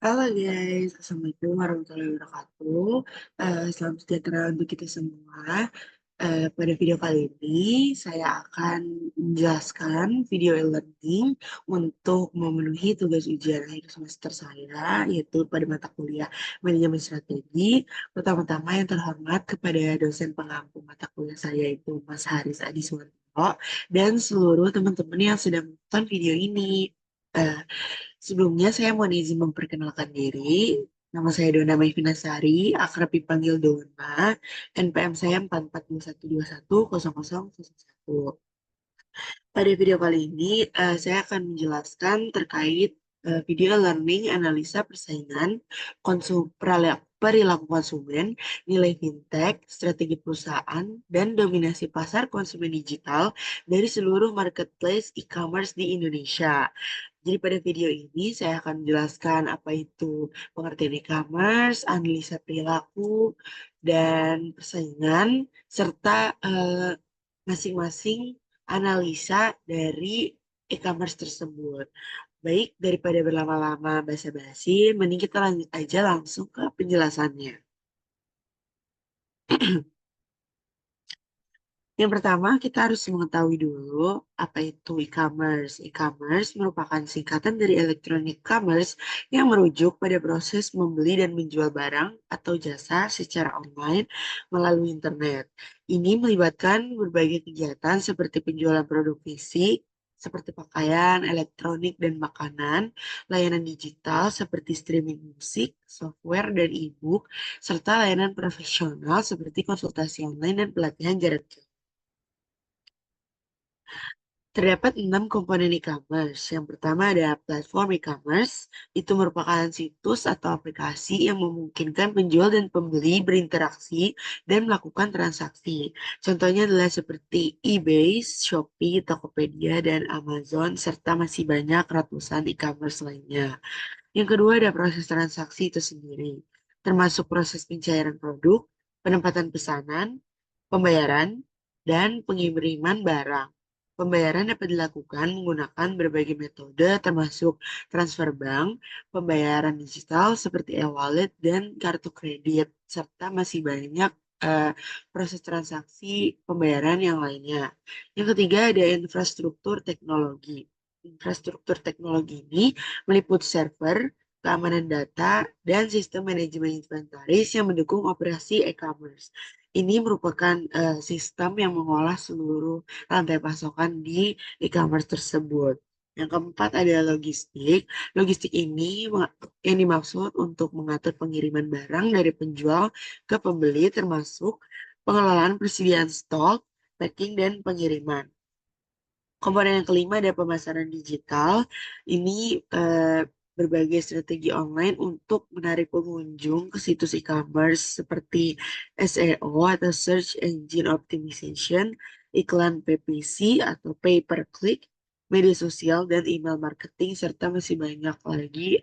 Halo guys, Assalamualaikum warahmatullahi wabarakatuh. Salam sejahtera untuk kita semua. Pada video kali ini, saya akan menjelaskan video e-learning untuk memenuhi tugas ujian akhir semester saya, yaitu pada mata kuliah Manajemen Strategi. Pertama-tama yang terhormat kepada dosen pengampu mata kuliah saya, itu Mas Haris Adiswanto, dan seluruh teman-teman yang sudah menonton video ini. Eh, Sebelumnya saya mau izin memperkenalkan diri. Nama saya Dona Maifinasari, akrab dipanggil Dona. NPM saya 441210001. Pada video kali ini, saya akan menjelaskan terkait video learning, analisa persaingan, perilaku konsumen, nilai fintech, strategi perusahaan, dan dominasi pasar konsumen digital dari seluruh marketplace e-commerce di Indonesia. Jadi pada video ini saya akan menjelaskan apa itu pengertian e-commerce, analisa perilaku, dan persaingan, serta masing-masing analisa dari e-commerce tersebut. Baik, daripada berlama-lama basa-basi, mending kita lanjut aja langsung ke penjelasannya. Yang pertama, kita harus mengetahui dulu apa itu e-commerce. E-commerce merupakan singkatan dari electronic commerce yang merujuk pada proses membeli dan menjual barang atau jasa secara online melalui internet. Ini melibatkan berbagai kegiatan seperti penjualan produk fisik, seperti pakaian, elektronik, dan makanan, layanan digital seperti streaming musik, software, dan e-book, serta layanan profesional seperti konsultasi online dan pelatihan jarak jauh. Terdapat 6 komponen e-commerce. Yang pertama ada platform e-commerce. Itu merupakan situs atau aplikasi yang memungkinkan penjual dan pembeli berinteraksi dan melakukan transaksi. Contohnya adalah seperti eBay, Shopee, Tokopedia, dan Amazon, serta masih banyak ratusan e-commerce lainnya. Yang kedua ada proses transaksi itu sendiri, termasuk proses pencairan produk, penempatan pesanan, pembayaran, dan pengiriman barang. Pembayaran dapat dilakukan menggunakan berbagai metode termasuk transfer bank, pembayaran digital seperti e-wallet dan kartu kredit, serta masih banyak eh, proses transaksi pembayaran yang lainnya. Yang ketiga ada infrastruktur teknologi. Infrastruktur teknologi ini meliput server, keamanan data, dan sistem manajemen inventaris yang mendukung operasi e-commerce. Ini merupakan sistem yang mengolah seluruh rantai pasokan di e-commerce tersebut. Yang keempat adalah logistik. Logistik ini yang dimaksud untuk mengatur pengiriman barang dari penjual ke pembeli termasuk pengelolaan persediaan stok, packing, dan pengiriman. Komponen yang kelima ada pemasaran digital. Ini berbagai strategi online untuk menarik pengunjung ke situs e-commerce seperti SEO atau Search Engine Optimization, iklan PPC atau Pay Per Click, media sosial dan email marketing, serta masih banyak lagi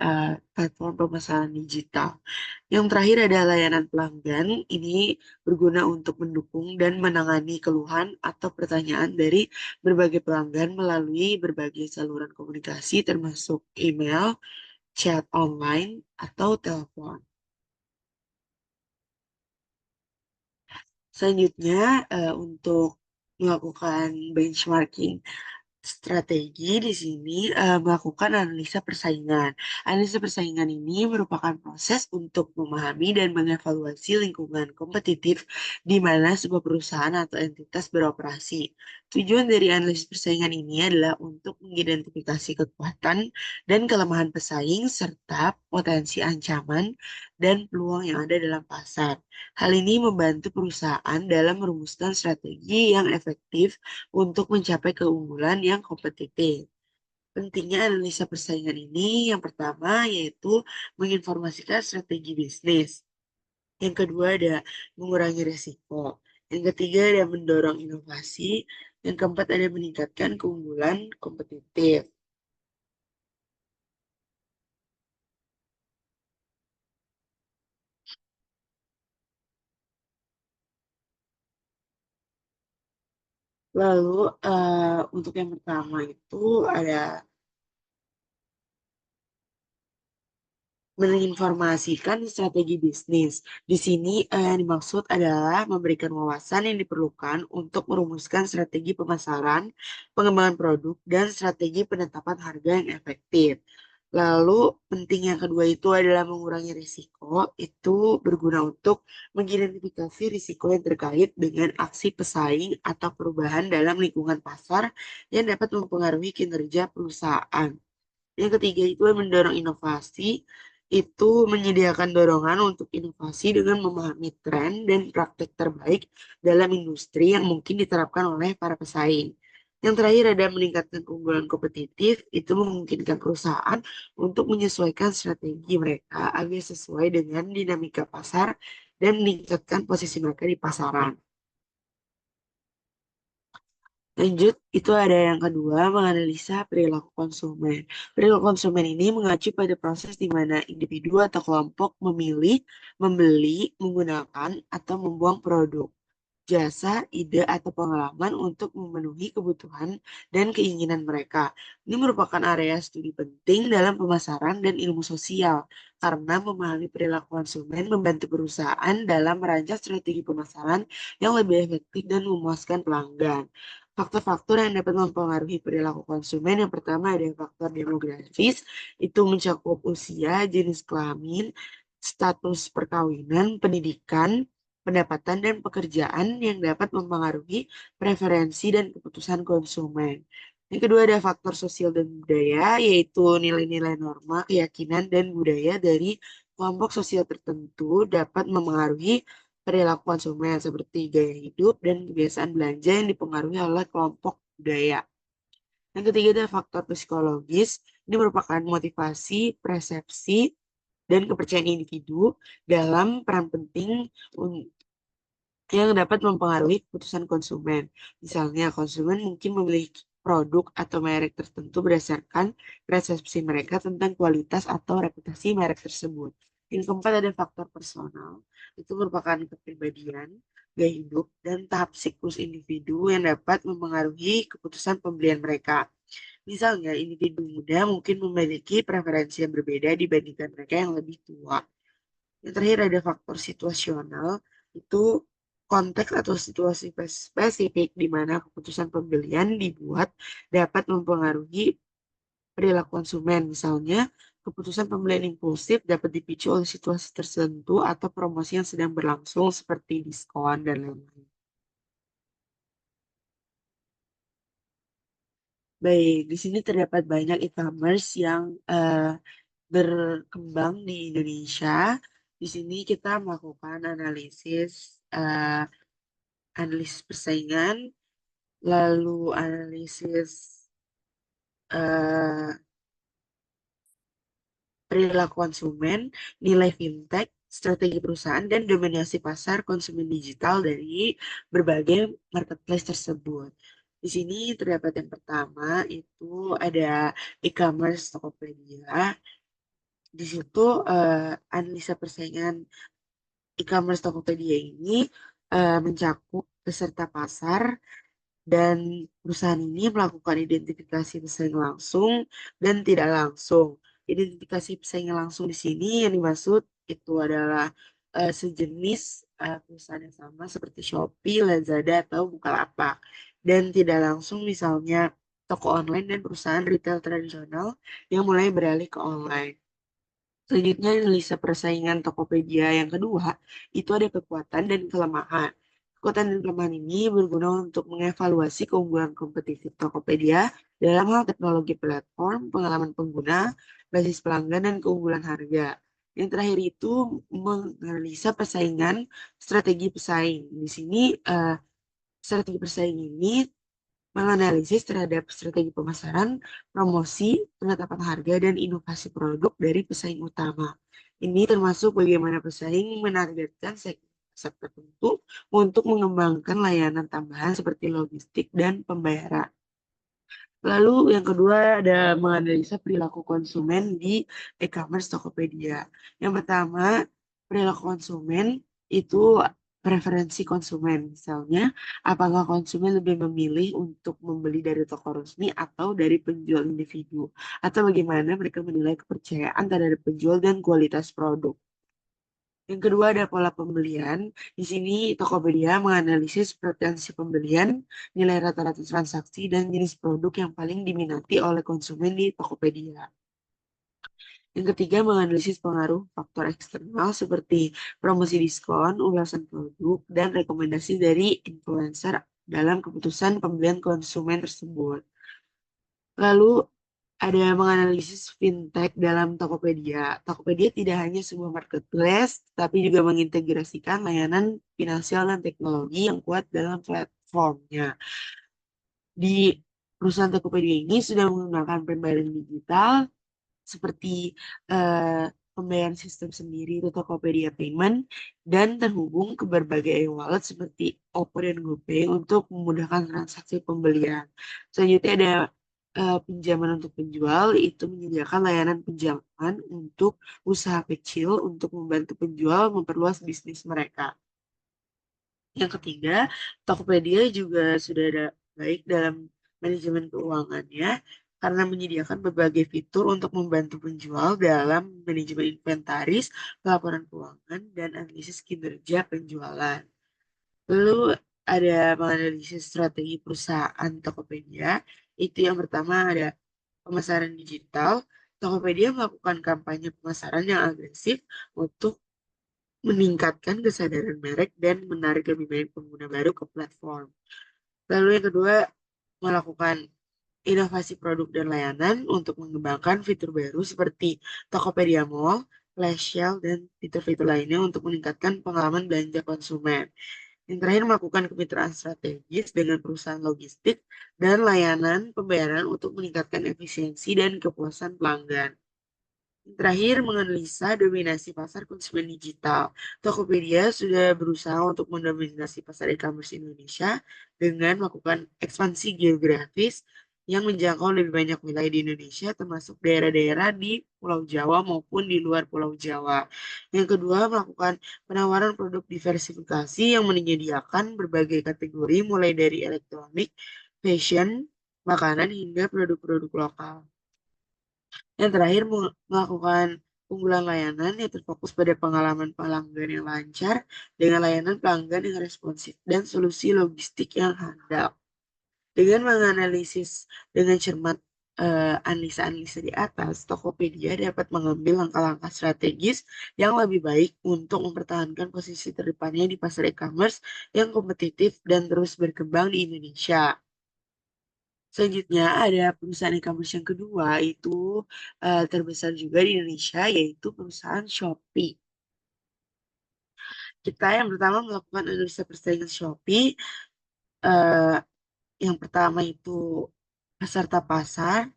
platform pemasaran digital. Yang terakhir ada layanan pelanggan. Ini berguna untuk mendukung dan menangani keluhan atau pertanyaan dari berbagai pelanggan melalui berbagai saluran komunikasi termasuk email, chat online, atau telepon. Selanjutnya, untuk melakukan benchmarking strategi di sini melakukan analisa persaingan. Analisa persaingan ini merupakan proses untuk memahami dan mengevaluasi lingkungan kompetitif di mana sebuah perusahaan atau entitas beroperasi. Tujuan dari analisis persaingan ini adalah untuk mengidentifikasi kekuatan dan kelemahan pesaing serta potensi ancaman dan peluang yang ada dalam pasar. Hal ini membantu perusahaan dalam merumuskan strategi yang efektif untuk mencapai keunggulan yang kompetitif. Pentingnya analisa persaingan ini yang pertama yaitu menginformasikan strategi bisnis. Yang kedua ada mengurangi risiko. Yang ketiga ada mendorong inovasi. Yang keempat ada meningkatkan keunggulan kompetitif. Lalu untuk yang pertama itu ada menginformasikan strategi bisnis. Di sini yang dimaksud adalah memberikan wawasan yang diperlukan untuk merumuskan strategi pemasaran, pengembangan produk, dan strategi penetapan harga yang efektif. Lalu penting yang kedua itu adalah mengurangi risiko. Itu berguna untuk mengidentifikasi risiko yang terkait dengan aksi pesaing atau perubahan dalam lingkungan pasar yang dapat mempengaruhi kinerja perusahaan. Yang ketiga itu mendorong inovasi, itu menyediakan dorongan untuk inovasi dengan memahami tren dan praktek terbaik dalam industri yang mungkin diterapkan oleh para pesaing. Yang terakhir ada meningkatkan keunggulan kompetitif, itu memungkinkan perusahaan untuk menyesuaikan strategi mereka agar sesuai dengan dinamika pasar dan meningkatkan posisi mereka di pasaran. Lanjut, itu ada yang kedua, menganalisa perilaku konsumen. Perilaku konsumen ini mengacu pada proses di mana individu atau kelompok memilih, membeli, menggunakan, atau membuang produk, jasa, ide, atau pengalaman untuk memenuhi kebutuhan dan keinginan mereka. Ini merupakan area studi penting dalam pemasaran dan ilmu sosial, karena memahami perilaku konsumen membantu perusahaan dalam merancang strategi pemasaran yang lebih efektif dan memuaskan pelanggan. Faktor-faktor yang dapat mempengaruhi perilaku konsumen yang pertama ada faktor demografis, itu mencakup usia, jenis kelamin, status perkawinan, pendidikan, pendapatan, dan pekerjaan yang dapat mempengaruhi preferensi dan keputusan konsumen. Yang kedua ada faktor sosial dan budaya, yaitu nilai-nilai norma, keyakinan, dan budaya dari kelompok sosial tertentu dapat mempengaruhi perilaku konsumen seperti gaya hidup dan kebiasaan belanja yang dipengaruhi oleh kelompok budaya. Yang ketiga ada faktor psikologis. Ini merupakan motivasi, persepsi, dan kepercayaan individu dalam peran penting yang dapat mempengaruhi keputusan konsumen. Misalnya, konsumen mungkin memiliki produk atau merek tertentu berdasarkan persepsi mereka tentang kualitas atau reputasi merek tersebut. Yang keempat ada faktor personal. Itu merupakan kepribadian, gaya hidup, dan tahap siklus individu yang dapat mempengaruhi keputusan pembelian mereka. Misalnya, individu muda mungkin memiliki preferensi yang berbeda dibandingkan mereka yang lebih tua. Yang terakhir ada faktor situasional, itu konteks atau situasi spesifik di mana keputusan pembelian dibuat dapat mempengaruhi perilaku konsumen. Misalnya, keputusan pembelian impulsif dapat dipicu oleh situasi tertentu atau promosi yang sedang berlangsung seperti diskon dan lain-lain. Baik, di sini terdapat banyak e-commerce yang berkembang di Indonesia. Di sini kita melakukan eh, analisis persaingan, lalu analisis eh, perilaku konsumen, nilai fintech, strategi perusahaan, dan dominasi pasar konsumen digital dari berbagai marketplace tersebut. Di sini terdapat yang pertama itu ada e-commerce Tokopedia. Di situ analisa persaingan e-commerce Tokopedia ini mencakup peserta pasar dan perusahaan ini melakukan identifikasi pesaing langsung dan tidak langsung. Identifikasi pesaing langsung di sini yang dimaksud itu adalah sejenis perusahaan yang sama seperti Shopee, Lazada, atau Bukalapak. Dan tidak langsung misalnya toko online dan perusahaan retail tradisional yang mulai beralih ke online. Selanjutnya, analisa persaingan Tokopedia yang kedua, itu ada kekuatan dan kelemahan. Kekuatan dan kelemahan ini berguna untuk mengevaluasi keunggulan kompetitif Tokopedia dalam hal teknologi platform, pengalaman pengguna, basis pelanggan, dan keunggulan harga. Yang terakhir itu menganalisa persaingan strategi pesaing. Di sini strategi pesaing ini menganalisis terhadap strategi pemasaran, promosi, penetapan harga, dan inovasi produk dari pesaing utama. Ini termasuk bagaimana pesaing menargetkan segmen pasar tertentu untuk mengembangkan layanan tambahan seperti logistik dan pembayaran. Lalu yang kedua ada menganalisa perilaku konsumen di e-commerce Tokopedia. Yang pertama, perilaku konsumen itu preferensi konsumen. Misalnya, apakah konsumen lebih memilih untuk membeli dari toko resmi atau dari penjual individu? Atau bagaimana mereka menilai kepercayaan terhadap penjual dan kualitas produk? Yang kedua ada pola pembelian. Di sini Tokopedia menganalisis preferensi pembelian, nilai rata-rata transaksi, dan jenis produk yang paling diminati oleh konsumen di Tokopedia. Yang ketiga, menganalisis pengaruh faktor eksternal seperti promosi diskon, ulasan produk, dan rekomendasi dari influencer dalam keputusan pembelian konsumen tersebut. Lalu ada menganalisis fintech dalam Tokopedia. Tokopedia tidak hanya sebuah marketplace, tapi juga mengintegrasikan layanan finansial dan teknologi yang kuat dalam platformnya. Di perusahaan Tokopedia ini sudah menggunakan pembayaran digital, seperti pembayaran sistem sendiri itu Tokopedia Payment dan terhubung ke berbagai e-wallet seperti OVO dan GoPay untuk memudahkan transaksi pembelian. Selanjutnya ada pinjaman untuk penjual, itu menyediakan layanan pinjaman untuk usaha kecil untuk membantu penjual memperluas bisnis mereka. Yang ketiga, Tokopedia juga sudah ada baik dalam manajemen keuangannya karena menyediakan berbagai fitur untuk membantu penjual dalam manajemen inventaris, laporan keuangan, dan analisis kinerja penjualan. Lalu ada menganalisis strategi perusahaan Tokopedia. Itu yang pertama ada pemasaran digital. Tokopedia melakukan kampanye pemasaran yang agresif untuk meningkatkan kesadaran merek dan menarik lebih banyak pengguna baru ke platform. Lalu yang kedua, melakukan inovasi produk dan layanan untuk mengembangkan fitur baru seperti Tokopedia Mall, Flash Sale, dan fitur-fitur lainnya untuk meningkatkan pengalaman belanja konsumen. Yang terakhir, melakukan kemitraan strategis dengan perusahaan logistik dan layanan pembayaran untuk meningkatkan efisiensi dan kepuasan pelanggan. Terakhir, menganalisa dominasi pasar konsumen digital. Tokopedia sudah berusaha untuk mendominasi pasar e-commerce Indonesia dengan melakukan ekspansi geografis yang menjangkau lebih banyak wilayah di Indonesia, termasuk daerah-daerah di Pulau Jawa maupun di luar Pulau Jawa. Yang kedua, melakukan penawaran produk diversifikasi yang menyediakan berbagai kategori, mulai dari elektronik, fashion, makanan, hingga produk-produk lokal. Yang terakhir, melakukan unggulan layanan yang terfokus pada pengalaman pelanggan yang lancar dengan layanan pelanggan yang responsif dan solusi logistik yang handal. Dengan menganalisis dengan cermat analisa-analisa di atas, Tokopedia dapat mengambil langkah-langkah strategis yang lebih baik untuk mempertahankan posisi terdepannya di pasar e-commerce yang kompetitif dan terus berkembang di Indonesia. Selanjutnya ada perusahaan e-commerce yang kedua itu terbesar juga di Indonesia yaitu perusahaan Shopee. Kita yang pertama melakukan analisa persaingan Shopee. eh, yang pertama itu peserta pasar.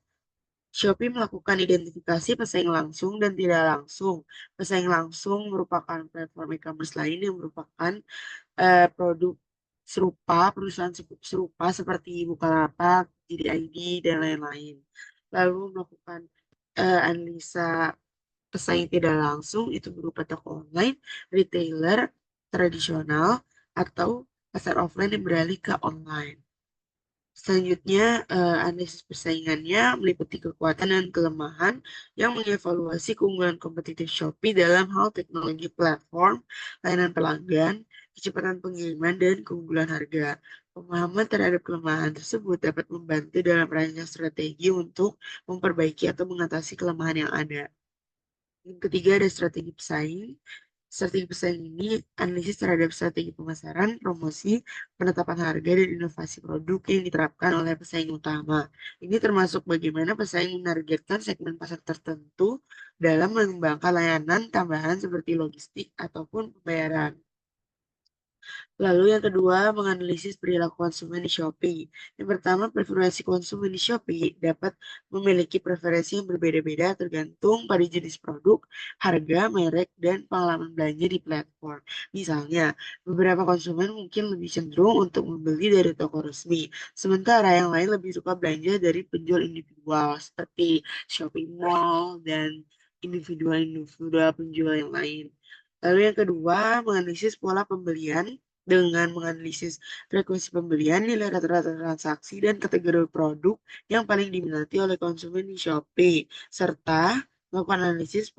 Shopee melakukan identifikasi pesaing langsung dan tidak langsung. Pesaing langsung merupakan platform e-commerce lain yang merupakan produk serupa, perusahaan serupa seperti Bukalapak, JD.ID, dan lain-lain. Lalu melakukan analisa pesaing tidak langsung itu berupa toko online, retailer tradisional, atau pasar offline yang beralih ke online. Selanjutnya, analisis persaingannya meliputi kekuatan dan kelemahan yang mengevaluasi keunggulan kompetitif Shopee dalam hal teknologi platform, layanan pelanggan, kecepatan pengiriman, dan keunggulan harga. Pemahaman terhadap kelemahan tersebut dapat membantu dalam merancang strategi untuk memperbaiki atau mengatasi kelemahan yang ada. Yang ketiga ada strategi pesaing. Strategi pesaing ini analisis terhadap strategi pemasaran, promosi, penetapan harga, dan inovasi produk yang diterapkan oleh pesaing utama. Ini termasuk bagaimana pesaing menargetkan segmen pasar tertentu dalam mengembangkan layanan tambahan seperti logistik ataupun pembayaran. Lalu yang kedua, menganalisis perilaku konsumen di Shopee. Yang pertama, preferensi konsumen di Shopee dapat memiliki preferensi yang berbeda-beda tergantung pada jenis produk, harga, merek, dan pengalaman belanja di platform. Misalnya, beberapa konsumen mungkin lebih cenderung untuk membeli dari toko resmi, sementara yang lain lebih suka belanja dari penjual individual seperti Shopee Mall dan individual-individual penjual yang lain. Lalu yang kedua, menganalisis pola pembelian dengan menganalisis frekuensi pembelian, nilai rata-rata transaksi, dan kategori produk yang paling diminati oleh konsumen di Shopee, serta melakukan analisis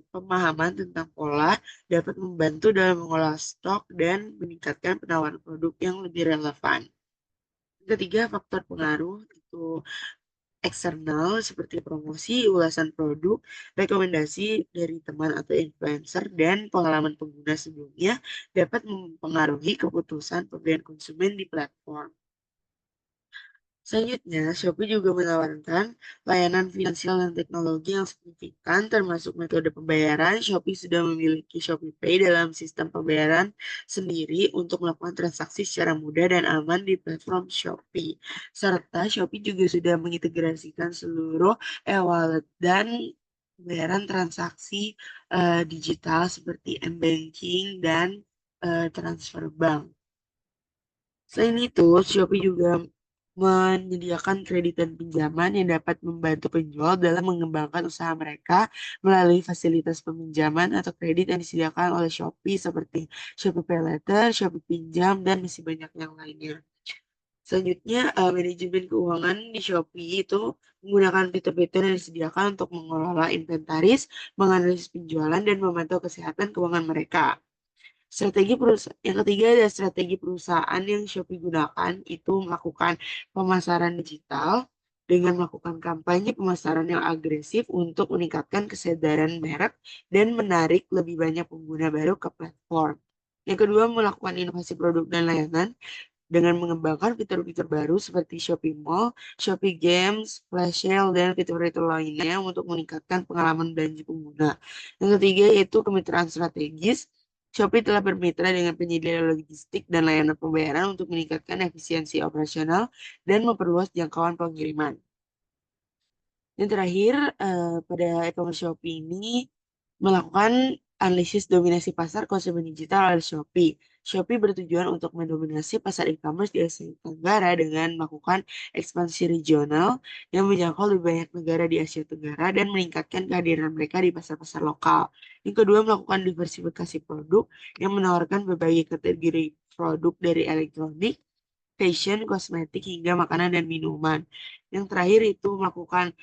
pemahaman tentang pola dapat membantu dalam mengolah stok dan meningkatkan penawaran produk yang lebih relevan. Ketiga, faktor pengaruh itu eksternal seperti promosi, ulasan produk, rekomendasi dari teman atau influencer, dan pengalaman pengguna sebelumnya dapat mempengaruhi keputusan pembelian konsumen di platform. Selanjutnya, Shopee juga menawarkan layanan finansial dan teknologi yang signifikan, termasuk metode pembayaran. Shopee sudah memiliki ShopeePay dalam sistem pembayaran sendiri untuk melakukan transaksi secara mudah dan aman di platform Shopee. Serta Shopee juga sudah mengintegrasikan seluruh e-wallet dan pembayaran transaksi digital seperti m-banking dan transfer bank. Selain itu, Shopee juga menyediakan kredit dan pinjaman yang dapat membantu penjual dalam mengembangkan usaha mereka melalui fasilitas peminjaman atau kredit yang disediakan oleh Shopee seperti Shopee Pay Later, Shopee Pinjam, dan masih banyak yang lainnya. Selanjutnya, manajemen keuangan di Shopee itu menggunakan fitur-fitur yang disediakan untuk mengelola inventaris, menganalisis penjualan, dan memantau kesehatan keuangan mereka. Yang ketiga ada strategi perusahaan yang Shopee gunakan itu melakukan pemasaran digital dengan melakukan kampanye pemasaran yang agresif untuk meningkatkan kesadaran merek dan menarik lebih banyak pengguna baru ke platform. Yang kedua, melakukan inovasi produk dan layanan dengan mengembangkan fitur-fitur baru seperti Shopee Mall, Shopee Games, Flash Sale, dan fitur-fitur lainnya untuk meningkatkan pengalaman belanja pengguna. Yang ketiga yaitu kemitraan strategis. Shopee telah bermitra dengan penyedia logistik dan layanan pembayaran untuk meningkatkan efisiensi operasional dan memperluas jangkauan pengiriman. Yang terakhir, pada e-commerce Shopee ini melakukan analisis dominasi pasar konsumen digital oleh Shopee. Shopee bertujuan untuk mendominasi pasar e-commerce di Asia Tenggara dengan melakukan ekspansi regional yang menjangkau lebih banyak negara di Asia Tenggara dan meningkatkan kehadiran mereka di pasar-pasar lokal. Yang kedua, melakukan diversifikasi produk yang menawarkan berbagai kategori produk dari elektronik, fashion, kosmetik, hingga makanan dan minuman. Yang terakhir itu melakukan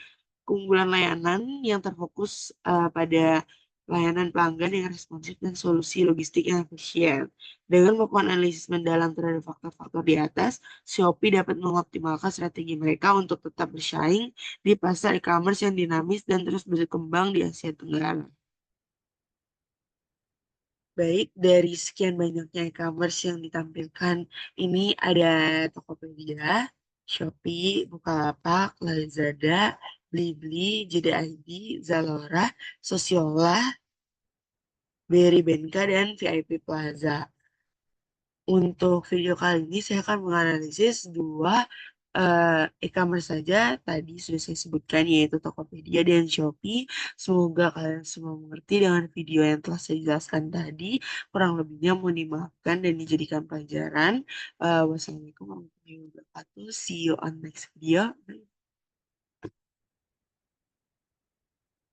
keunggulan layanan yang terfokus pada layanan pelanggan yang responsif dan solusi logistik yang efisien. Dengan melakukan analisis mendalam terhadap faktor-faktor di atas, Shopee dapat mengoptimalkan strategi mereka untuk tetap bersaing di pasar e-commerce yang dinamis dan terus berkembang di Asia Tenggara. Baik, dari sekian banyaknya e-commerce yang ditampilkan, ini ada Tokopedia, Shopee, Bukalapak, Lazada, Blibli, JD.ID, Zalora, Sosiola, BRI Benka, dan VIP Plaza. Untuk video kali ini saya akan menganalisis dua e-commerce saja tadi sudah saya sebutkan yaitu Tokopedia dan Shopee. Semoga kalian semua mengerti dengan video yang telah saya jelaskan tadi. Kurang lebihnya mohon dimaafkan dan dijadikan pelajaran. Wassalamualaikum warahmatullahi wabarakatuh. See you on next video.